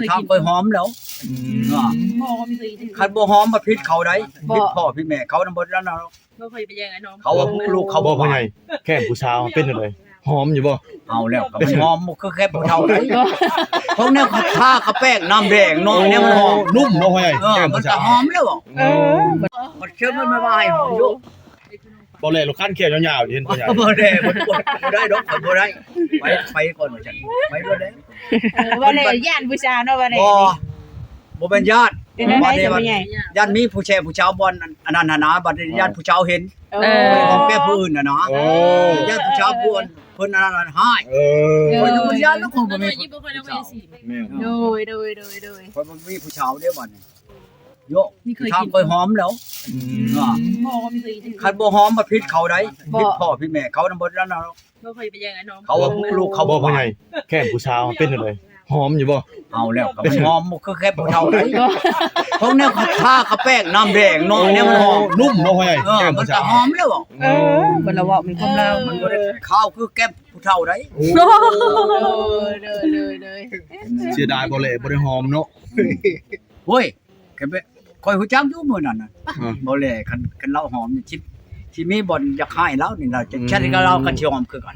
ทางไปหอมแล้วคันบ่หอมมาพิษเขาได้พิษพ่อพิษแม่เขานำบ่แล้วเนาะ บ่เคยไปแย่งไอ้น้อง เขาว่าลูกเขา บ่พ่อใหญ่แค่ผู้สาวเป็นอะไรหอมอยู่บ่ เอาแล้วก็มันหอมคือแค่ผู้เฒ่าได้พวกแนวทาข้าแป้งน้ำแดงเนาะเนี่ยมันหอม นุ่มบ่พ่อใหญ่แค่ มัน ผู้ ก็ สาว หอมแล้วมันเชื่อมันมาให้หอมอยู่ บ่แลลูกคันเขียวยาวๆเห็นพ่อใหญ่ บ่ได้บ่ได้ดอกบ่ได้ไปก่อนว่าจังไปบ่ได้ ว่าเลยย่านผู้ชายเนาะว่าเลย บ่เป็นญาติ เป็นอะไรจะเป็นไง ญาติมีผู้แชร์ผู้ชาวบ่อนอันนั้นน่ะนะบัดญาติผู้ชาวเห็น ของแก้ผู้อื่นน่ะนะ โอ้ ญาติผู้ชาวเพิ่นอันนั้นให้ คนธรรมชาติแล้วคงบ่มี ยิ่งบ่เคยได้ไปสิ แม่ โดย คนบ่มีผู้ชาวเด้อบัดนี้โยทางไปหอมแล้ว พ่อก็ไม่เคย คันบ่หอมมาพิษเขาได้พิษพ่อพิษแม่เขานำบ่แล้วเนาะ บ่เคยไปแย่งไอ้น้อง เขาว่าลูกเขา บ่พ่อใหญ่แค่ผู้สาวเป็นอะไรหอมอยู่บ่ เอาแล้วก็มันหอมคือแค่ผู้เฒ่าได้พวกแนวทาข้าแป้งน้ำแดงเนาะเนี่ยมันหอม นุ่มบ่พ่อใหญ่แค่ มัน ผู้ ก็ สาว หอมแล้ว คนละว่ามีความเรา มันบ่ได้ข้าวคือแก้ผู้เฒ่าได้ เลย เสียดายบ่แลบ่ได้หอมเนาะ เฮ้ยแค่คอยฮู้จักอยู่มื้อนั้นน่ะบ่แลคันเราหอมนี่ที่มีบ่อนอยากให้เรานี่เราจะแค่ที่เรากันสิหอมคือกัน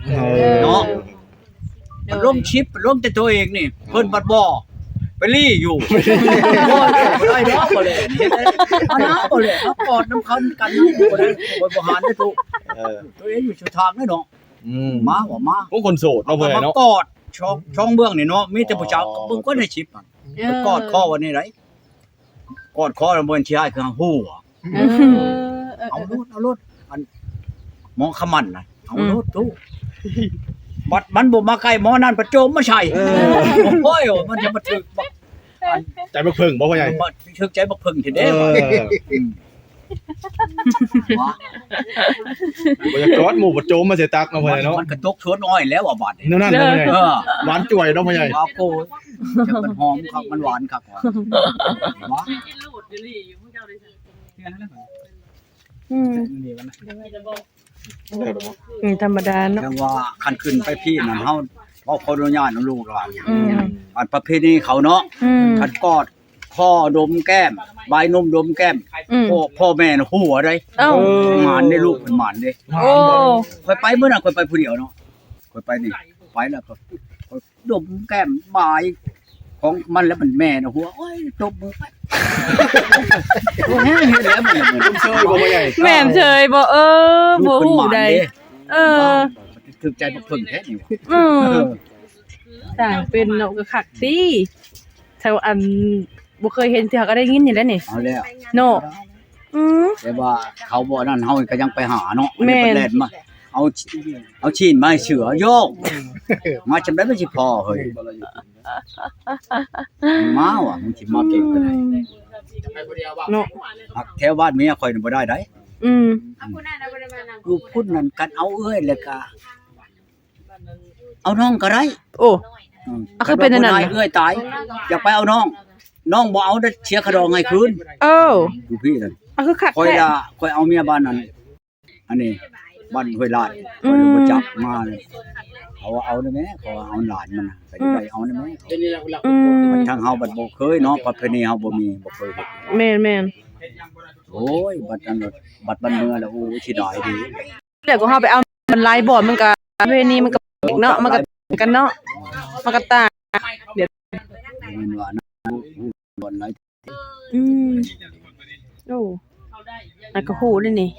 เนาะมันล้มชิปล้มแต่ตัวเองนี่เพิ่นบัดบ่ไปลี่อยู่บ่ได้เนาะบ่เลยเฮ็ดอันนั้นบ่เลยเอากอดน้ำคันกันบ่ได้บ่หารได้ทุกตัวเองอยู่สุดทางเนาะมาว่ามา พวกคนโสดเนาะพ่อใหญ่เนาะ กอดช่องเบื้องนี่เนาะมีแต่ผู้ชายก็เบิ่งก็ในชิปกอดคอวันนี้ไรกอดคอแล้วบ่นสิให้คือฮู้เอารถอันหมอขมันน่ะเอารถตู้บัดมันบ่มาใกล้หมอนั่นประโจมมาใช่โอ้ยมันจะมาถึกบ่ ใจบ่เพิ่งบ่พ่อใหญ่ บ่ถึกใจบ่พึ่งทีเด้บ่ บ่อยากกอดหมู่บ่โจมมาใส่ตักเนาะพ่อใหญ่เนาะ มันกระตกชวนอ้อยแล้วอ่ะบัดนี้ นั่นๆพ่อใหญ่ หวานจ่วยเนาะพ่อใหญ่ ว้าวโกจะมันหอมครับมันหวานครับว้า กินลูดอยู่นี่อยู่พวกเจ้าเลยสิ ธรรมดาเนาะ จังว่าคันขึ้นไปพี่นั่นเฮาเอาขออนุญาตลูกหลานอันประเพณีเขาเนาะคันกอดข้อดมแก้มใบนมดมแก้มพ่อแม่น่ะฮู้อะไรหมานได้ลูกเป็นหมานเด้ โอ้ ค่อยไปมื้อนั้นค่อยไปผู้เดียวเนาะค่อยไปนี่ไปแล้วก็ดมแก้มบายของมันแล้วมันแม่น่ะหัวโอ้ยตบมือไปโอ้ยเฮ็ดแล้วมันเหมือน เชยบ่พ่อใหญ่ แม่นเฉยบ่บ่ฮู้ใดถึกใจบ่เพิ่งแท้นี่ว่ะ ต่างเป็นเนาะก็คักติแถวอันบ่เคยเห็นเทื่อก็ได้ยินนี่แหละนี่ เอาแล้ว เนาะแต่ว่าเขาบ่นั่นเฮาก็ยังไปหาเนาะ แม่น เล่นมาเอาชีนมาให้เสือโยกมาจำได้บ่สิพอเฮ้ยมาว่ะมึงสิมาเก่งปานใด เนาะ หักแถวบ้านเมียข่อยนี่บ่ได้ได ลูกพุ่นนั่นกันเอาเอ้ยแล้วก็เอาน้องก็ได้ โอ้อ่ะคือเป็นอันนั้น เอ้ยตายอยากไปเอาน้องบ่เอาได้เสียขดองให้คืน ดูพี่นั่น อ่ะคือคัก ข่อย แท้ ละข่อยเอาเมียบ้านนั้นอันนี้บ้านห้วยลาดข่อยบ่จับมาเลยเอาได้แม่ขอเอาหลานมันน่ะไปได้เอาได้แม่มันทางเฮาบัดบ่เคยเนาะประเพณีเฮาบ่มีบ่เคยเฮ็ด แม่น โอ้ยบัดนั้นบัดบ้านเมืองแล้วโอ้สิได้ดี เดี๋ยวก็เฮาไปเอามันหลายบ่มันก็ประเพณีมันก็เนาะมันก็กันเนาะมันก็ต่าง มันว่านะบ่อนหลาย โอ้อันก็ฮู้เลยนี่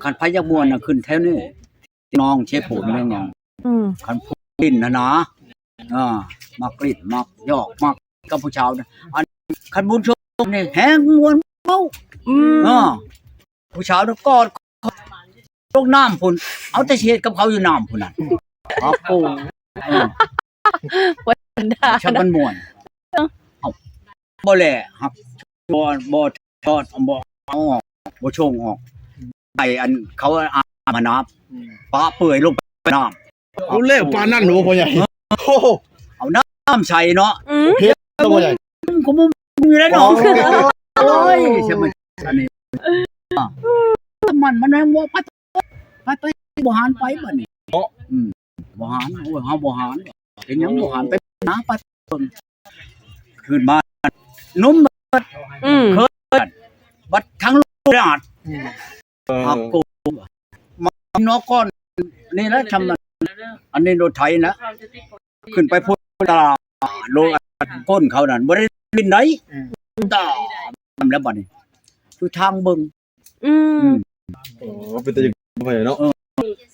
คันพยักม่วนน่ะขึ้นแถวนี้น้องเชฟผมแม่นยังคันพูดลิ้นนะมักลิ้นมักยอกมักกับผู้ชาวนะอันคันบุญชมนี่แฮงม่วนเว้าผู้ชาวน่ะกอดลงน้ำพุ่นเอาแต่เฮ็ดกับเขาอยู่น้ำพุ่นน่ะครับกูชอบมันม่วนบ่แลครับบ่ทอดบ่เอาออกบ่ชงออกไอ้อันเขาอามานับปะเปื่อยลงไปน้ำ เอาแล้วปานนั้นหนูพ่อใหญ่โอ้ เอาน้ำใส่เนาะ เฮ็ดตัวพ่อใหญ่ กูมุมอยู่แล้วเนาะโอ้ยใช่ไหมอันนี้มันแม่งว่าไปบ่หารไปบัดนี้บ่หารโอ้ยเฮาบ่หาร เป็นหยังบ่หันไปหาไปเบิ่งขึ้นมานุ่ม อืม บัดทั้งโลกอาดหักกูมานอกก้อนนี่แหละทำอันนี้รถไถนะขึ้นไปพุ่นตลาดโลก้นเขานั่นบ่ได้บินไหนต่อแล้วบัดนี้คือทางเบิ่ง อืม โอ้เป็นแต่พ่อใหญ่เนาะ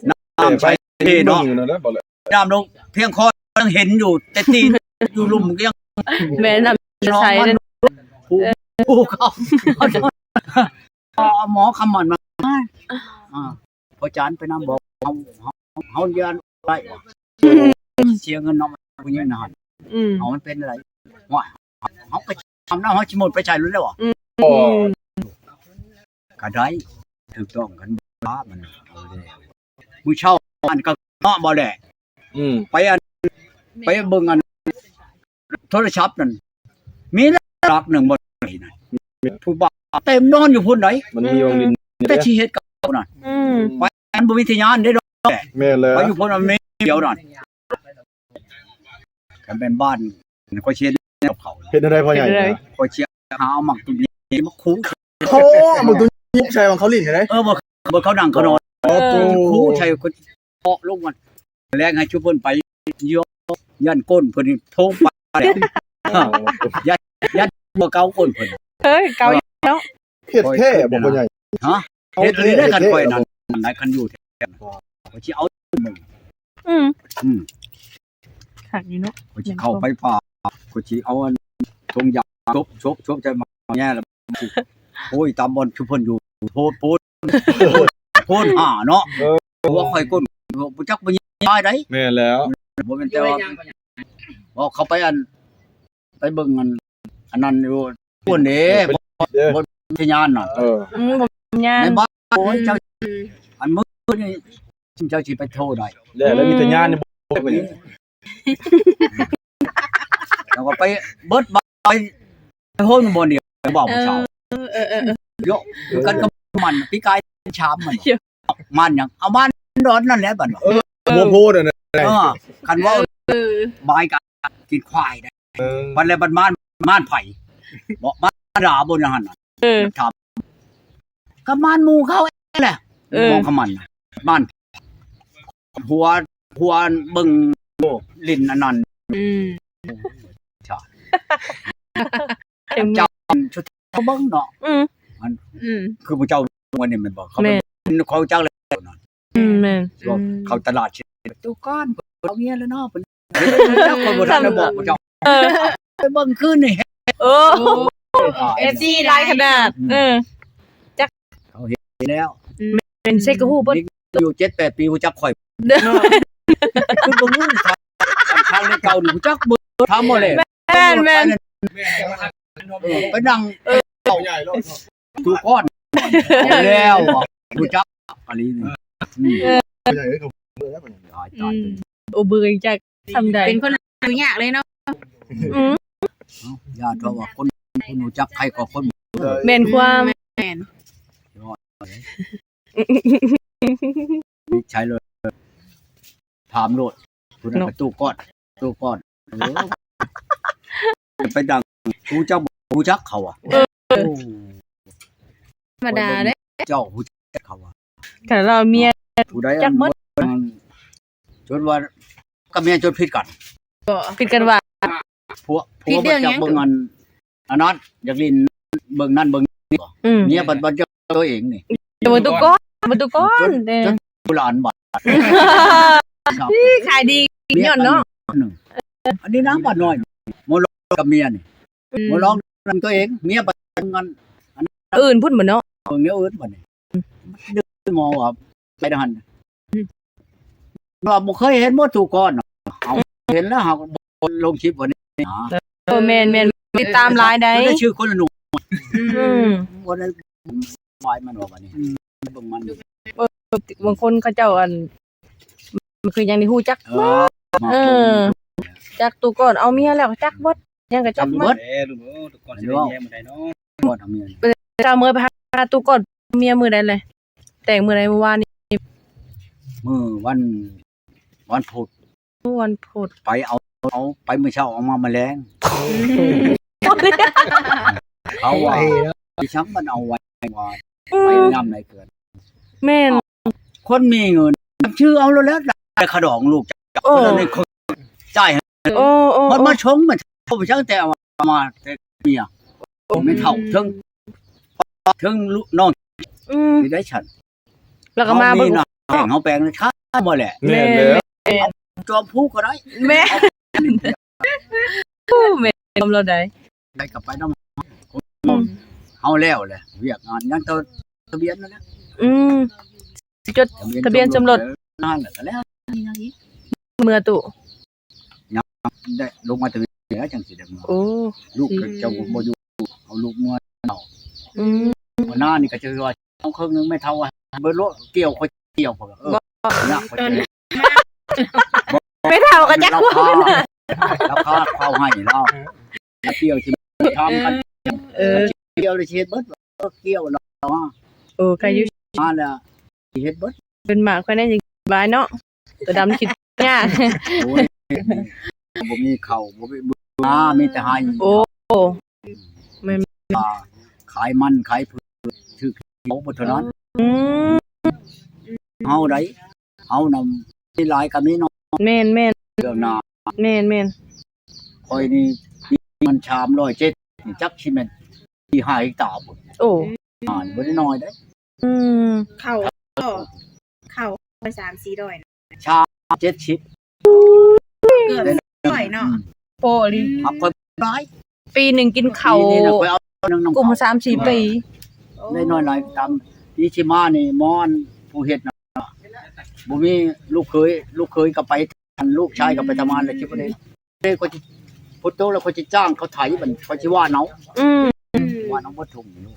น้ำใช้เนาะ เนาะบ่เลย น้ำลงเพียงคอยังเห็นอยู่แต่ตีนอยู่ลุ่มยัง แม่นำใช้นั่น ผู้เขาเอาหมอคำมันมาพอจานไปนำบอกเฮาเรียนไว้เสียเงินน้องผู้หญิงนั่น อืม เอามันเป็นอะไรว่าเฮาก็ทำน้ำเฮาสิหมดไปใช้รู้แล้ว อ๋อ ก็ได้ถูกต้องกันบ้ามันเอาเด้มื้อเช้ามันก็เนาะบ่แล ไปเบิ่งอันโทรศัพท์นั่นมีหลักหนึ่งบ่ได้นั่นผู้บ่าวเต็มนอนอยู่พุ่นไหน มันมีวงดิน แต่ชีเฮ็ดกับนั่น อืม อันบ่มีทะยานได้ดอก แม่เลย ไปอยู่พุ่นมันมีเดียวนั่นกันเป็นบ้านก็เชียร์กับเขา เฮ็ดได้พ่อใหญ่ ก็เชียร์หาเอาหมักตุลีมาคู โอ้มึงตัวยุกใช่ของเขาลิ้นใช่ไหม บ่เขานั่งเขานอน อ๋อตู คูใช่คนเปาะลงมันแรงให้ชุบเพิ่นไปเยอะยันก้นเพิ่นนี่โทงไปบ่เกาก้นเพิ่น เฮ้ยเกาอยู่เนาะ เฮ็ดแท้บ่พ่อใหญ่ ฮะเฮ็ดอันนี้ได้กันค่อยนั่นไหนคันอยู่แท้ก็สิเอามึง อืม อืม คักอยู่เนาะ ก็สิเข้าไปป่าก็สิเอาอันทงยาชบใจมาแย่แล้วโอ้ยตามบ่อนชุบเพิ่นอยู่โพดหาเนาะว่าค่อยก้นบ่จักบ่ยายได้ แม่แล้ว บ่แม่นแต่ว่าเขาไปอันไปเบิ่งอันนั้นอยู่พุ่นเด้บ่ทะยานน่ะ อืมบ่ยาน ในบ้านโอ้ยเจ้าอันมื้อนี่เจ้าสิไปโทรได้ แล้วมีแต่ญาณนี่บ่ไป แล้วก็ไปเบิดไปโหนบ่เดียวไปบอกผู้ชาวโยกันกับมันพี่กายชามมันหยังเอามันร้อนนั่นแหละบัดว่า บ่โพดน่ะ คันว่าบายกันกินควายได้บัดแล้วบัดม่านไผบ่มาด่าบ่นั่นน่ะถามก็ม่านหมู่เขาแหละมองขมันม่านหัวเบิ่งลิ้นอันนั้น อืม เจ้าชุดเขาเบิ่งเนาะ อืม อืม คือผู้เจ้าวันนี้มันบอกเขาเขาเจ้าเลยเนาะ อืมแม่น เขาตลาดเช็ดตู้ก้อนเอาเงี้ยแล้วเนาะเพิ่นเจ้าคนบ่ทันได้บอกผู้เจ้าไปเบิ่งคืนนี่ โอ้ FC หลายขนาดเขาเห็นแล้ว เป็นเซกะฮู้บ่ อยู่ 7-8 ปีผู้จักข่อย เด้อ คือบ่รู้ทางในเก่านี่ผู้จักบ่ถามบ่เลย แม่น ไปนั่ง พ่อใหญ่เนาะ ตู้ก้อนแล้วผู้จักอะไรนี่ พ่อใหญ่ก็แล้ว ตาย โอเบื่อจักทำได้ เป็นคนอยู่ยากเลยเนาะ อืม ญาติว่าคนรู้จักใครก็คน แม่นความ แม่น ใช้เลยถามโลดผู้นั้นตู้ก้อนไปดังผู้เจ้าผู้จักเขาอ่ะ ธรรมดาเด้ เจ้าผู้จักเขาอ่ะ แต่เราเมีย ผู้ใดจนว่ากับเมียจนผิดกัน ปิดกันว่า ผัวบ่จักเบิ่งอันนั้นอยากลินเบิ่งนั่นเบิ่ง อืม เมียบัดจักตัวเองนี่ บ่ตุก้อนเด้อ ผู้หลานบัด ขายดีย้อนเนาะ อันนี้น้ำบัดน้อยโมลกับเมียนี่โมลองนั่นตัวเองเมียบัดงัน อื่นพุ่นบ่เนาะ เบิ่งเนี้ยอื่นบัดนี่ดึกมองว่าไปหันเราบ่เคยเห็นบ่ถูกก้อนเอาเห็นแล้วเฮาลงคลิปวันนี้ แม่นติดตามหลายได้ ได้ชื่อคนละหนุ่ม อืม วันนั้นวายมันว่าบัดนี้เบิ่งมัน บางคนเขาเจ้าอันมันคือยังได้ฮู้จักจักตูก่อนเอาเมียแล้วจักเบิดยังก็จักเบิด ทุกคนสิได้แย่มื้อใดเนาะบ่ทำเมีย เจ้ามื้อไปหาตูก่อนเมียมื้อใดเลยแต่งมื้อใดเมื่อวานนี้ มื้อวันพุธ วันโพด ไปเอาไปเมื่อเช้าเอามาแมลงเขาว่าดิฉันมันเอาไว้ว่าไปนำไหนเกิน แม่น คนมีเงินชื่อเอาแล้วได้ขดองลูกจากคนในคนจ่าย โอ้โอ้ มันมาชงมันเท่าไปช่างแต่มาแต่เมียไม่เท่าถึงลูกน้อง ที่ได้ฉัน แล้วก็มา เบิ่งแข่งเขาแปลงเลยค่าบ่แหละ แม่นแล้ว จอมผู้ก็ได้ แม่แม่ทำเราได้ ได้กลับไปน้ำเฮาแล้วแหละเวียกงานงั้นตัวทะเบียนนั่นแหละ จดทะเบียนสมรส นั่นแหละแล้ว เมื่อตุ ได้ลงมาทะเบียนแล้วจังสิได้มา โอ้ ลูกก็จะบ่อยู่เอาลูกเมื่อ หน้านี่ก็จะว่าเอาครึ่งนึงไม่เท่าว่าเบิ่งโลเกี่ยวค่อยเกี่ยวพอนะค่อย ไม่เท่ากันจักว่า ราคาเข้าให้เราเกี่ยวที่ทำกันเกี่ยวเลยเฮ็ดเบิดเกี่ยวเนาะ โอ้ใครอยู่ มาแล้วเฮ็ดเบิด เป็นหมากคนนั้นยังบายเนาะตัวดำคิดยาก โอ้ยบ่มีข้าวบ่มีมีแต่ให้ โอ้ ขายมันขายพืชชื่อเขาบ่เท่านั้น เฮาได้เฮานำที่หลายก็มีเนาะ แม่น เรื่องนา แม่น คอยนี่มันชาม107นี่จักสิแม่นที่5เฮกตาร์พุ่น โอ้ บ่ได้น้อยเด้ เข้าไป3-4ดอย ชาม70 เกือบดอยเนาะ โอ้ลิ เอาค่อยหลาย ปีหนึ่งกินข้าว นี่น่ะค่อยเอานึงน้อง กลุ่ม3-4 ปี ได้น้อยหลายตามที่ชิมานี่มอนผู้เฮ็ดน่ะบ่มีลูกเคยก็ไปทันลูกชายก็ไปทำงานแล้วคิดบ่ได้ก็สิพุทโตแล้วก็สิจ้างเขาไถมันเขาสิว่าเนาว่าน้องบ่ทุ่งอยู่